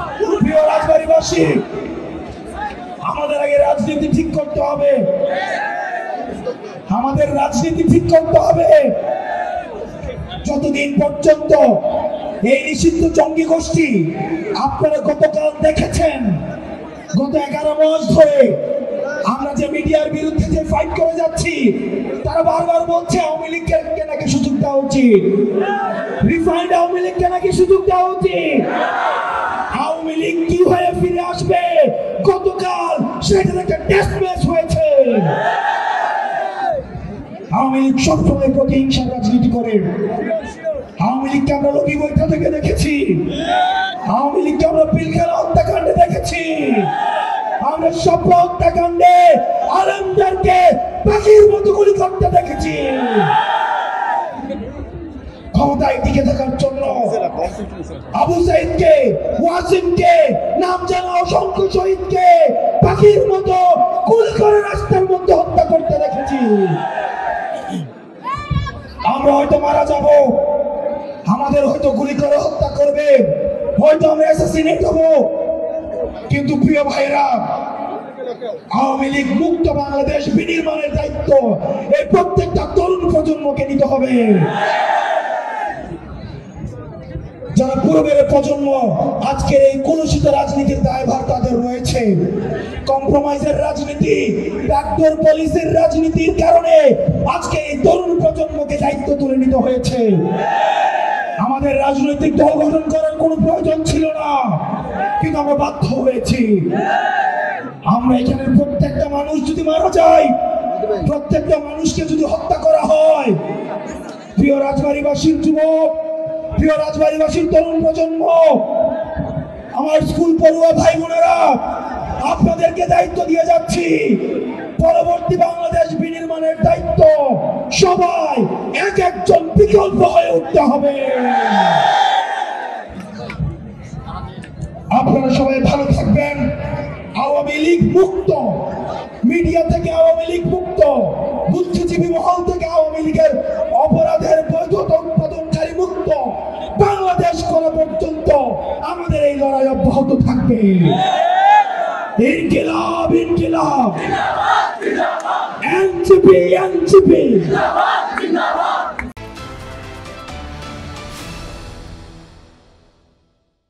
প্রিয় রাজবাড়ীবাসী, আমাদের আগে রাজনীতি ঠিক করতে হবে। আমাদের রাজনীতি ঠিক করতে হবে। যতদিন পর্যন্ত এই নিষিদ্ধ জঙ্গি গোষ্ঠী, আপনারা গতকাল দেখেছেন, গত 11 মাস ধরে আমরা যে মিডিয়ার বিরুদ্ধে যে ফাইট করে যাচ্ছি, তারা বারবার বলছে আওয়ামী লীগকে নাকি সুযোগ দেওয়া উচিত, রিফাইন্ড আওয়ামী লীগকে নাকি সুযোগ দেওয়া উচিত। আওয়ামী লীগ কি হয়ে ফিরে আসবে, গতকাল সেটা একটা টেস্ট ম্যাচ হয়েছে। আওয়ামী লীগ সবসময় প্রতিহিংসার রাজনীতি করে। আওয়ামী লীগকে আমরা রবি বৈঠা থেকে দেখেছি, আওয়ামী লীগকে আমরা পিলখানা হত্যাকাণ্ডে দেখেছি, আমরা সব হত্যাকাণ্ডে আলমদারকে পাখির মতো গুলি করতে দেখেছি। ক্ষমতায় টিকে থাকার জন্য আবু সাইদকে, ওয়াসিমকে, নাম জানা অসংখ্য শহীদকে পাখির মতো গুলি করে রাস্তার মধ্যে হত্যা করতে দেখেছি। আমরা হয়তো মারা যাব, আমাদের হয়তো গুলি করে হত্যা করবে, হয়তো আমরা অ্যাসাসিনেট হব, কিন্তু প্রিয় ভাইরা, আওয়ামী লীগ মুক্ত বাংলাদেশ বিনির্মাণের দায়িত্ব এই প্রত্যেকটা তরুণ প্রজন্মকে নিতে হবে। যারা পূর্বের প্রজন্ম, আজকের এই কলুষিত রাজনীতির দায়ভার তাদের রয়েছে। কম্প্রোমাইজের রাজনীতি, ব্যাকডোর পলিসির রাজনীতির কারণে আজকে এই তরুণ প্রজন্মকে দায়িত্ব তুলে নিতে হয়েছে। আমাদের রাজনৈতিক দল গঠন করার কোনো প্রয়োজন ছিল না, কিন্তু আমরা বাধ্য হয়েছি। আমরা এখানে প্রত্যেকটা মানুষ যদি মারা যায়, প্রত্যেকটা মানুষকে যদি হত্যা করা হয়, প্রিয় রাজবাড়ীবাসীর যুবক, প্রিয় রাজবাড়ীবাসীর তরুণ প্রজন্ম, আমার স্কুল পড়ুয়া ভাই বোনেরা, আপনাদেরকে দায়িত্ব দিয়ে যাচ্ছি। পরবর্তী বাংলাদেশ বিনির্মাণের দায়িত্ব সবাই এক একজন বিকল্প হয়ে উঠতে হবে। আপনারা সবাই ভালো থাকবেন। আওয়ামী লীগ মুক্ত, মিডিয়া থেকে আওয়ামী লীগ মুক্ত, বুদ্ধিজীবী মহল থেকে আওয়ামী লীগের অপরাধের বৈধতা উৎপাদনকারী মুক্ত বাংলাদেশ করা পর্যন্ত আমাদের এই লড়াই অব্যাহত থাকবে। ইনকিলাব, ইনকিলাব, এনসিপি, এনসিপি।